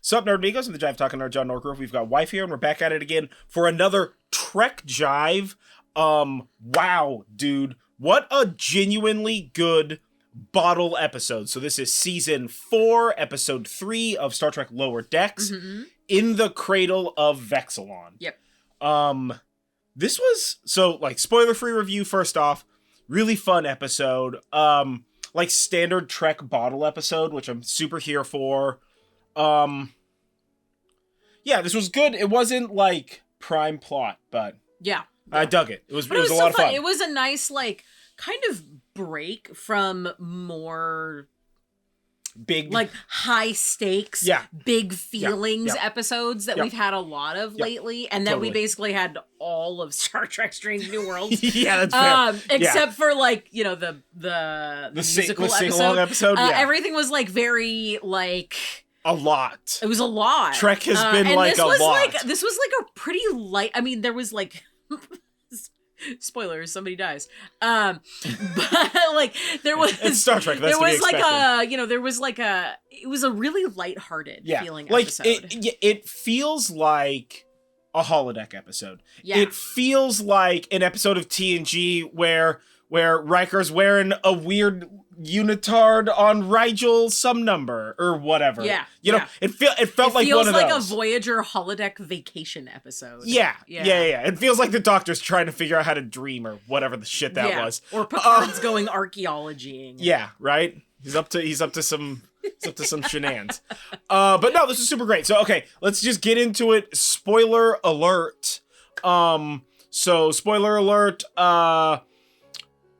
Sup, Nerdmigos, and the Jive Talking Nerd John Norgrove. We've got Wife here, and we're back at it again for another Trek Jive. Wow, dude. What a genuinely good bottle episode. So this is season 4, episode 3 of Star Trek Lower Decks, in the Cradle of Vexilon. Yep. This was, so, like, spoiler-free review first off, really fun episode. Like, standard Trek bottle episode, which I'm super here for. Yeah, this was good. It wasn't, like, prime plot, but... Yeah. I dug it. It was a so lot of fun. It was a nice, like, kind of break from more... Big, like, high stakes, big feelings episodes that we've had a lot of lately, and that we basically had all of Star Trek Strange New Worlds. Yeah, that's fair. Except for, like, you know, the musical episode. Everything was, like, very, like... A lot. It was a lot. Trek has been, like, a lot. This was, like, a pretty light... I mean, there was, like... Spoilers, somebody dies. But like there was it's Star Trek. That's there was like a there was like it was a really lighthearted feeling like episode. It feels like a holodeck episode. Yeah. It feels like an episode of TNG where Riker's wearing a weird unitard on Rigel some number or whatever. Yeah. You know, it felt like one of those. It feels like a Voyager holodeck vacation episode. Yeah. It feels like the Doctor's trying to figure out how to dream or whatever the shit that was. Or Picard's going archaeologying. Yeah, right? He's up to some shenanigans. But no, this is super great. So okay, let's just get into it. Spoiler alert. So spoiler alert,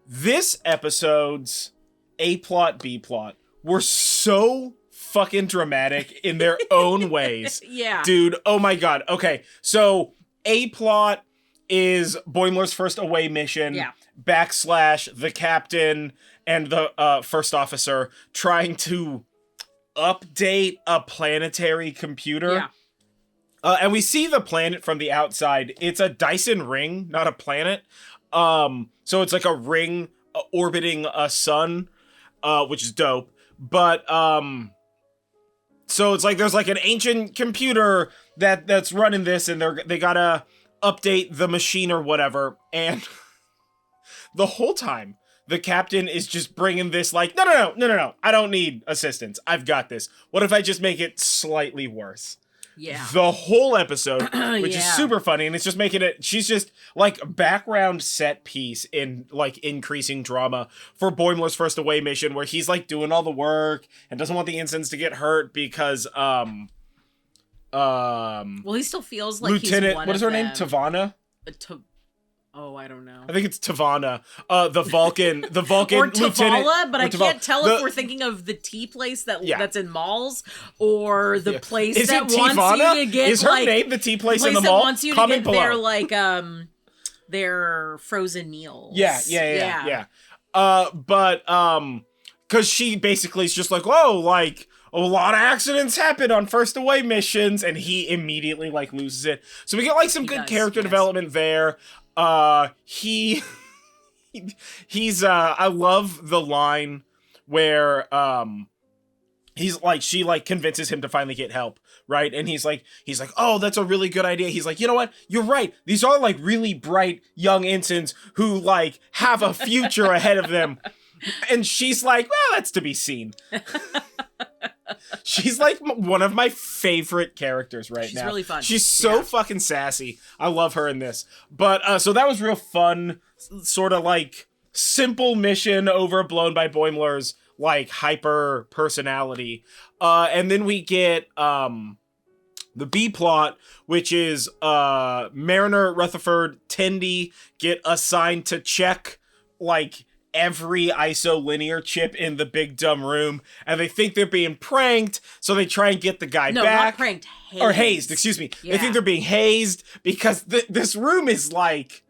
this episode's A plot, B plot were so fucking dramatic in their own ways. Yeah. Dude, oh my god. Okay, so A plot is Boimler's first away mission, / the captain and the first officer trying to update a planetary computer. Yeah. And we see the planet from the outside. It's a Dyson ring, not a planet. So it's like a ring orbiting a sun, which is dope. But, so it's like there's like an ancient computer that's running this, and they gotta update the machine or whatever. And the whole time, the captain is just bringing this like, no. I don't need assistance. I've got this. What if I just make it slightly worse? Yeah. The whole episode, which is super funny, and it's just making it, she's just like background set piece in like increasing drama for Boimler's first away mission, where he's like doing all the work and doesn't want the ensigns to get hurt because well, he still feels like Lieutenant, he's one what is her name? Tavana? Oh, I don't know. I think it's Tavana. The Vulcan or lieutenant. Tavala, but I Tavala. can't tell if we're thinking of the tea place that's in malls or the place that wants Tivana? you to get Is her like name the tea place in the that mall? wants you to get their like their frozen meals. Yeah. But because she basically is just like, oh, like a lot of accidents happen on first away missions, and he immediately like loses it. So we get like some good character development there. He's I love the line where he's like, she like convinces him to finally get help, right? And he's like, oh, that's a really good idea. He's like, you know what? You're right. These are like really bright young ensigns who like have a future ahead of them. And she's like, well, that's to be seen. She's like one of my favorite characters now. She's really fun. She's so fucking sassy. I love her in this. But so that was real fun, sort of like simple mission overblown by Boimler's like hyper personality. And then we get the B plot, which is Mariner, Rutherford, Tendi get assigned to check like every isolinear chip in the big dumb room, and they think they're being pranked, so they try and get the guy back. No, not pranked, hazed. Or hazed, excuse me. Yeah. They think they're being hazed because this room is like,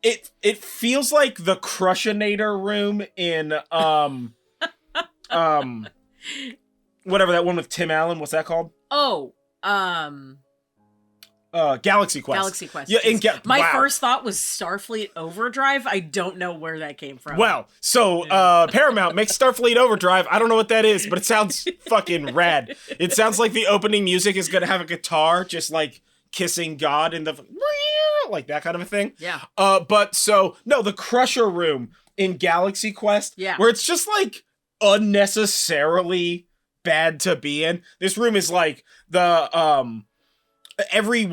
it feels like the Crushinator room in whatever that one with Tim Allen, what's that called? Oh, Galaxy Quest. Galaxy Quest. Yeah, my first thought was Starfleet Overdrive. I don't know where that came from. Well, so Paramount makes Starfleet Overdrive. I don't know what that is, but it sounds fucking rad. It sounds like the opening music is gonna have a guitar, just like kissing God in the like that kind of a thing. Yeah. But so no, the Crusher Room in Galaxy Quest, where it's just like unnecessarily bad to be in. This room is like the every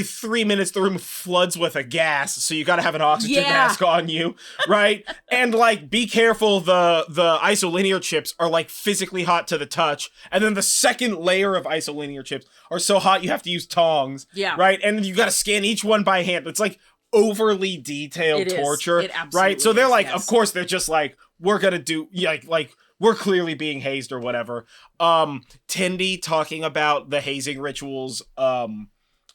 3 minutes the room floods with a gas, so you gotta have an oxygen mask on you, right? And like, be careful, the isolinear chips are like physically hot to the touch, and then the second layer of isolinear chips are so hot you have to use tongs, right? And you gotta scan each one by hand. It's like overly detailed torture, right? So they're like, of course they're just like, we're gonna do like we're clearly being hazed or whatever. Tendi talking about the hazing rituals,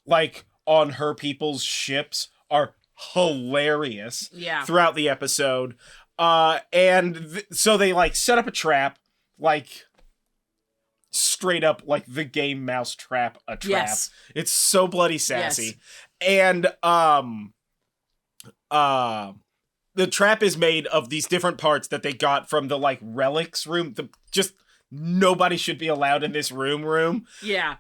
like on her people's ships are hilarious throughout the episode. So they like set up a trap, like straight up like the game mouse trap, a trap. Yes. It's so bloody sassy. Yes. And, the trap is made of these different parts that they got from the, like, relics room. Just nobody should be allowed in this room. Yeah.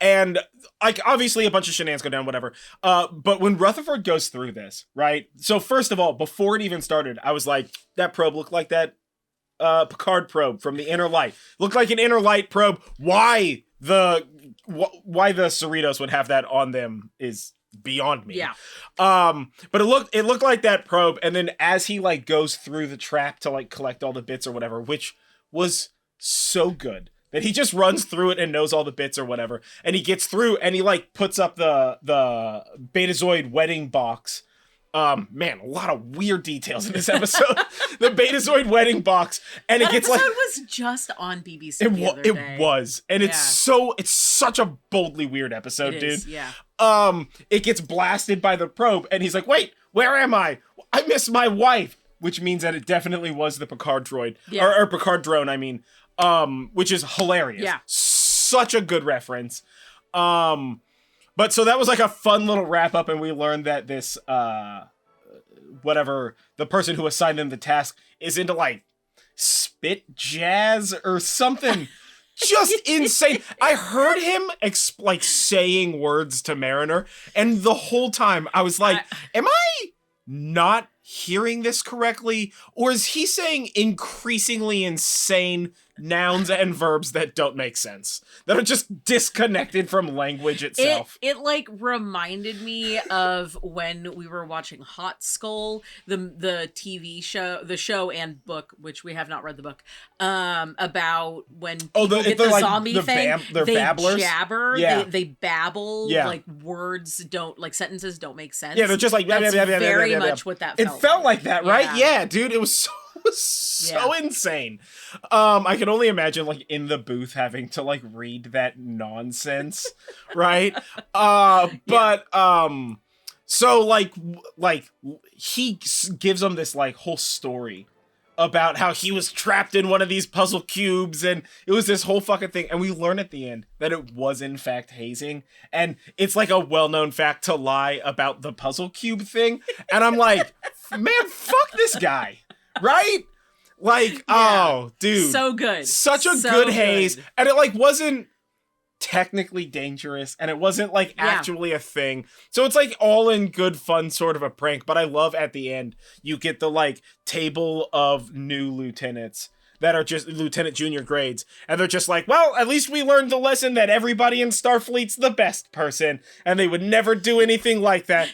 And, like, obviously a bunch of shenanigans go down, whatever. But when Rutherford goes through this, right? So, first of all, before it even started, I was like, that probe looked like that Picard probe from the Inner Light. Looked like an Inner Light probe. Why the Cerritos would have that on them is beyond me. Yeah. But it looked like that probe, and then as he like goes through the trap to like collect all the bits or whatever, which was so good that he just runs through it and knows all the bits or whatever, and he gets through and he like puts up the Betazoid wedding box. Man, a lot of weird details in this episode. The Betazoid wedding box, and it gets like that episode was just on BBC. It was, and it's such a boldly weird episode, dude. Yeah. It gets blasted by the probe, and he's like, "Wait, where am I? I miss my wife," which means that it definitely was the Picard droid, or Picard drone. I mean, which is hilarious. Yeah, such a good reference. But so that was like a fun little wrap up, and we learned that this, whatever, the person who assigned him the task is into like spit jazz or something just insane. I heard him like saying words to Mariner, and the whole time I was like, am I not hearing this correctly? Or is he saying increasingly insane nouns and verbs that don't make sense, that are just disconnected from language itself? It like reminded me of when we were watching Hot Skull, the TV show, the show and book, which we have not read the book, about when people get the like zombie thing, they babblers. Jabber, they babble, like words don't, like sentences don't make sense. Yeah, they're just like that's very much what that felt. It felt like that, right? Yeah, dude, it was so insane. I can only imagine like in the booth having to like read that nonsense, right? But so like he gives them this like whole story about how he was trapped in one of these puzzle cubes, and it was this whole fucking thing, and we learn at the end that it was in fact hazing, and it's like a well-known fact to lie about the puzzle cube thing, and I'm like, man, fuck this guy, right? Like, oh, dude, so good, such a good haze, and it like wasn't technically dangerous, and it wasn't like actually a thing, so it's like all in good fun, sort of a prank. But I love at the end you get the like table of new lieutenants that are just lieutenant junior grades, and they're just like, well, at least we learned the lesson that everybody in Starfleet's the best person, and they would never do anything like that.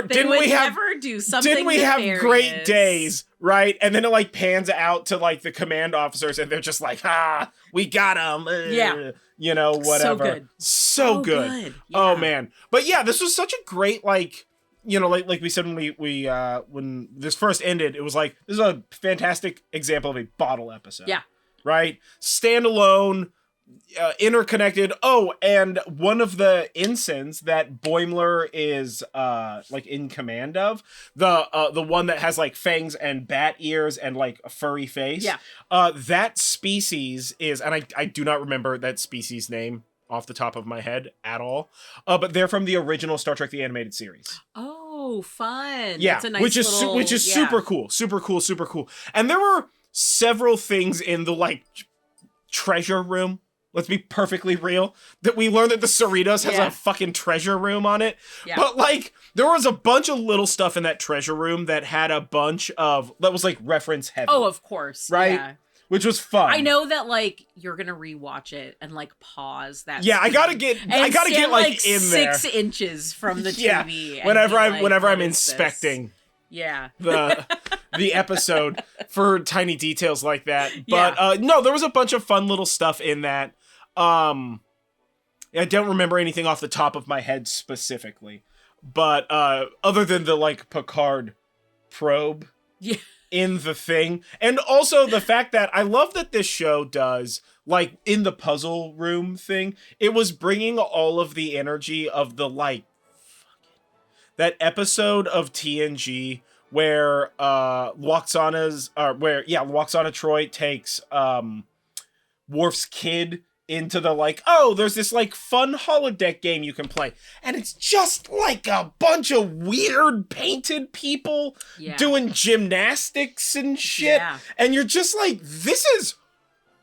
Didn't we have great days, right? And then it like pans out to like the command officers, and they're just like, we got them. You know, whatever. So good. Yeah. Oh man. But yeah, this was such a great, like, you know, like we said when we when this first ended, it was like, this is a fantastic example of a bottle episode. Yeah. Right? Standalone, interconnected. Oh, and one of the ensigns that Boimler is like in command of, the one that has like fangs and bat ears and like a furry face. Yeah. That species is, and I do not remember that species name. off the top of my head at all. But they're from the original Star Trek the Animated Series. Oh, fun. Yeah, That's a nice which is super cool. And there were several things in the like treasure room. Let's be perfectly real. That we learned that the Cerritos has a fucking treasure room on it. Yeah. But like there was a bunch of little stuff in that treasure room that had a bunch of that was like reference heavy. Oh, of course. Right? Yeah. Which was fun. I know that like you're gonna rewatch it and like pause that. Yeah, I gotta get like in 6 inches from the TV. Yeah. Whenever I'm inspecting. Yeah. The episode for tiny details like that. But no, there was a bunch of fun little stuff in that. I don't remember anything off the top of my head specifically. But other than the like Picard probe in the thing. And also the fact that I love that this show does like in the puzzle room thing, it was bringing all of the energy of the like that episode of TNG where Lwaxana Troy takes Worf's kid into the like, oh, there's this like fun holodeck game you can play. And it's just like a bunch of weird painted people doing gymnastics and shit. Yeah. And you're just like, this is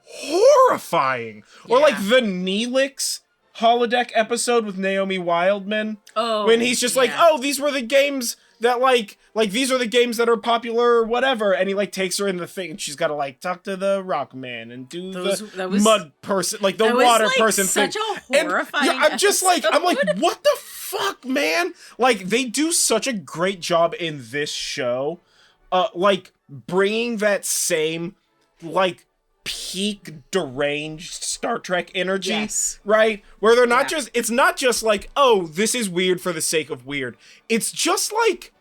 horrifying. Or like the Neelix holodeck episode with Naomi Wildman. Oh, when he's just like, oh, these were the games that like these are the games that are popular or whatever, and he like takes her in the thing and she's got to like talk to the rock man and do mud person, like the water person thing. Such a horrifying I'm just like, what the fuck, man? Like they do such a great job in this show, like bringing that same like peak deranged Star Trek energy, right? Where they're not it's not just like, oh, this is weird for the sake of weird. It's just like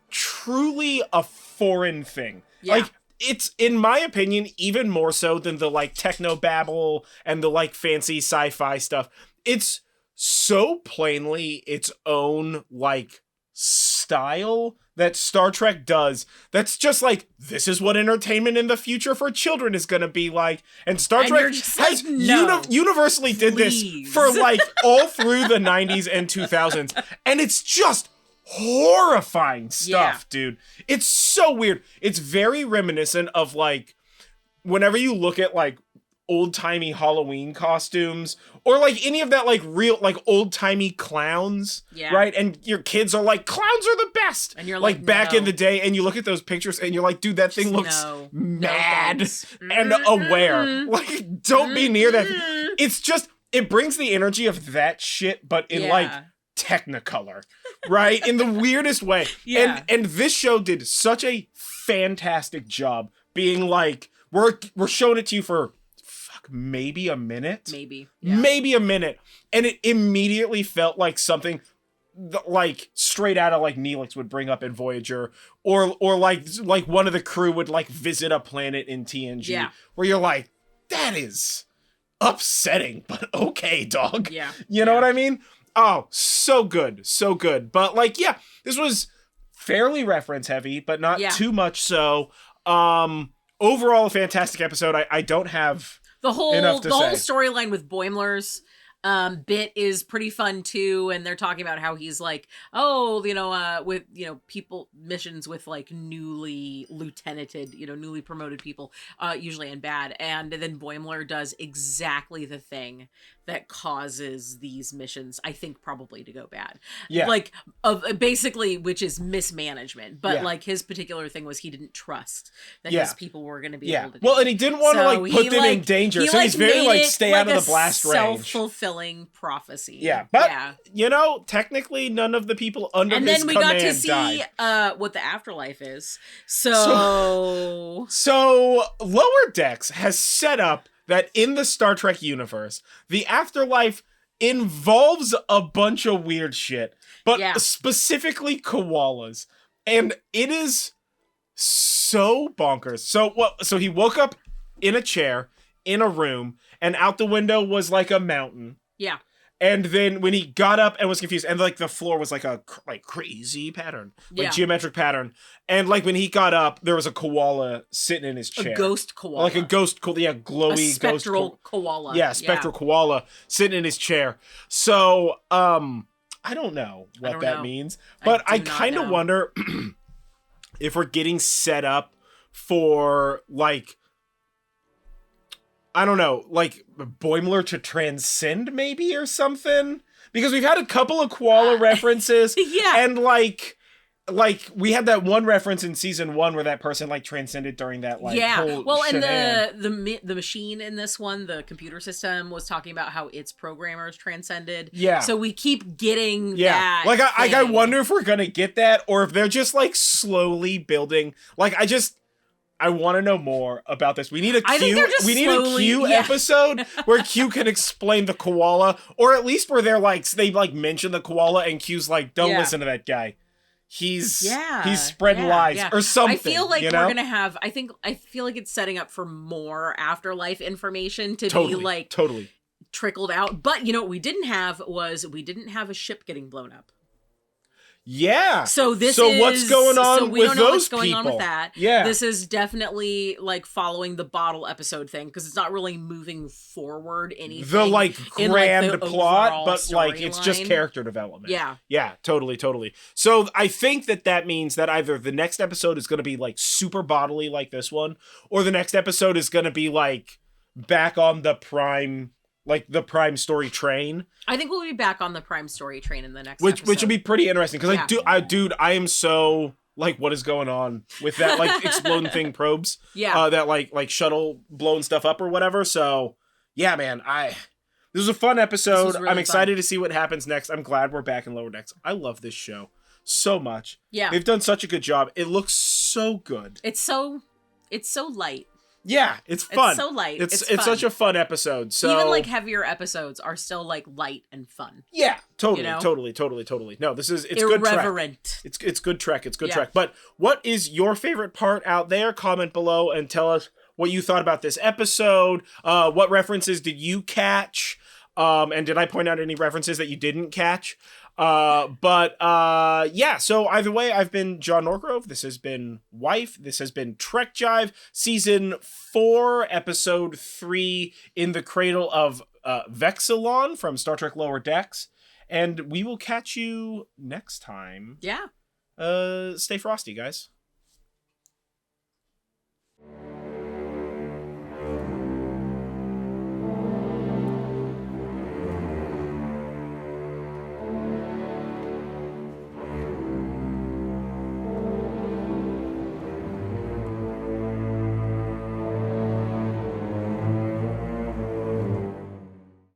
truly a foreign thing. Yeah. Like it's, in my opinion, even more so than the like techno babble and the like fancy sci-fi stuff. It's so plainly its own like style that Star Trek does that's just like, this is what entertainment in the future for children is gonna be like. And Star Trek has universally did this for like all through the 90s and 2000s. And it's just horrifying stuff, dude. It's so weird. It's very reminiscent of like, whenever you look at like old-timey Halloween costumes or like any of that like real like old-timey clowns, right? And your kids are like, clowns are the best, and you're like back in the day, and you look at those pictures and you're like, dude, that thing looks mad and aware. Like, don't be near that. It's just, it brings the energy of that shit, but in like Technicolor, right? In the weirdest way. And this show did such a fantastic job being like, we're showing it to you for maybe a minute, maybe a minute, and it immediately felt like something like straight out of like Neelix would bring up in Voyager, or like one of the crew would like visit a planet in TNG, where you're like, that is upsetting, but okay, dog. You know what I mean? Oh, so good. But like, this was fairly reference heavy, but not too much so. Overall, a fantastic episode. I don't have the whole storyline with Boimler's bit is pretty fun too, and they're talking about how he's like, oh, with people missions with like newly lieutenanted, newly promoted people, usually in bad, and then Boimler does exactly the thing that causes these missions, I think, probably to go bad. Like basically, which is mismanagement. But like his particular thing was he didn't trust that his people were going to be able to do and he didn't want to like put them in danger. So he's very like, stay out of the blast range. Self-fulfilling prophecy. But technically none of the people under his command died. And then we got to see what the afterlife is. So Lower Decks has set up that in the Star Trek universe, the afterlife involves a bunch of weird shit, but specifically koalas. And it is so bonkers. So he woke up in a chair in a room, and out the window was like a mountain. And then when he got up and was confused, and like the floor was like a crazy pattern, like geometric pattern, and like when he got up, there was a koala sitting in his chair, a ghost koala, like a ghost, glowy, a spectral koala, spectral koala sitting in his chair. So, I don't know what that means, but I kind of wonder if we're getting set up for like, I don't know, like Boimler to transcend maybe or something, because we've had a couple of koala references, and like we had that one reference in season 1 where that person like transcended during that like whole and shenan. the machine in this one, the computer system, was talking about how its programmers transcended. So we keep getting that. Like I wonder if we're gonna get that, or if they're just like slowly building. Like I want to know more about this. We need a Q. We need a Q episode where Q can explain the koala, or at least where they mention the koala and Q's like, don't listen to that guy. He's spreading lies or something. I feel like we're gonna have. I feel like it's setting up for more afterlife information to be like trickled out. But you know what we didn't have a ship getting blown up. Yeah. So what's going on with those people? We don't know what's going on with that. Yeah. This is definitely like following the bottle episode thing, because it's not really moving forward anything. The like grand plot, but like it's line. just character development. Yeah. Yeah, totally. So I think that means that either the next episode is going to be like super bodily like this one, or the next episode is going to be like back on the prime story train. I think we'll be back on the prime story train in the next episode. Which will be pretty interesting, because I am so like, what is going on with that like exploding thing probes? That like shuttle blowing stuff up or whatever. So yeah, man, this was a fun episode. Really I'm excited to see what happens next. I'm glad we're back in Lower Decks. I love this show so much. Yeah, they've done such a good job. It looks so good. It's so light. Yeah, it's fun. It's so light. It's such a fun episode. So even like heavier episodes are still like light and fun. Yeah, totally. No, it's irreverent. Good Trek. It's good Trek. It's good Trek. But what is your favorite part out there? Comment below and tell us what you thought about this episode. What references did you catch? And did I point out any references that you didn't catch? So either way, I've been John Norgrove. This has been Wife. This has been Trek Jive, season 4, episode 3, in the Cradle of Vexilon from Star Trek Lower Decks. And we will catch you next time. Yeah. Stay frosty, guys.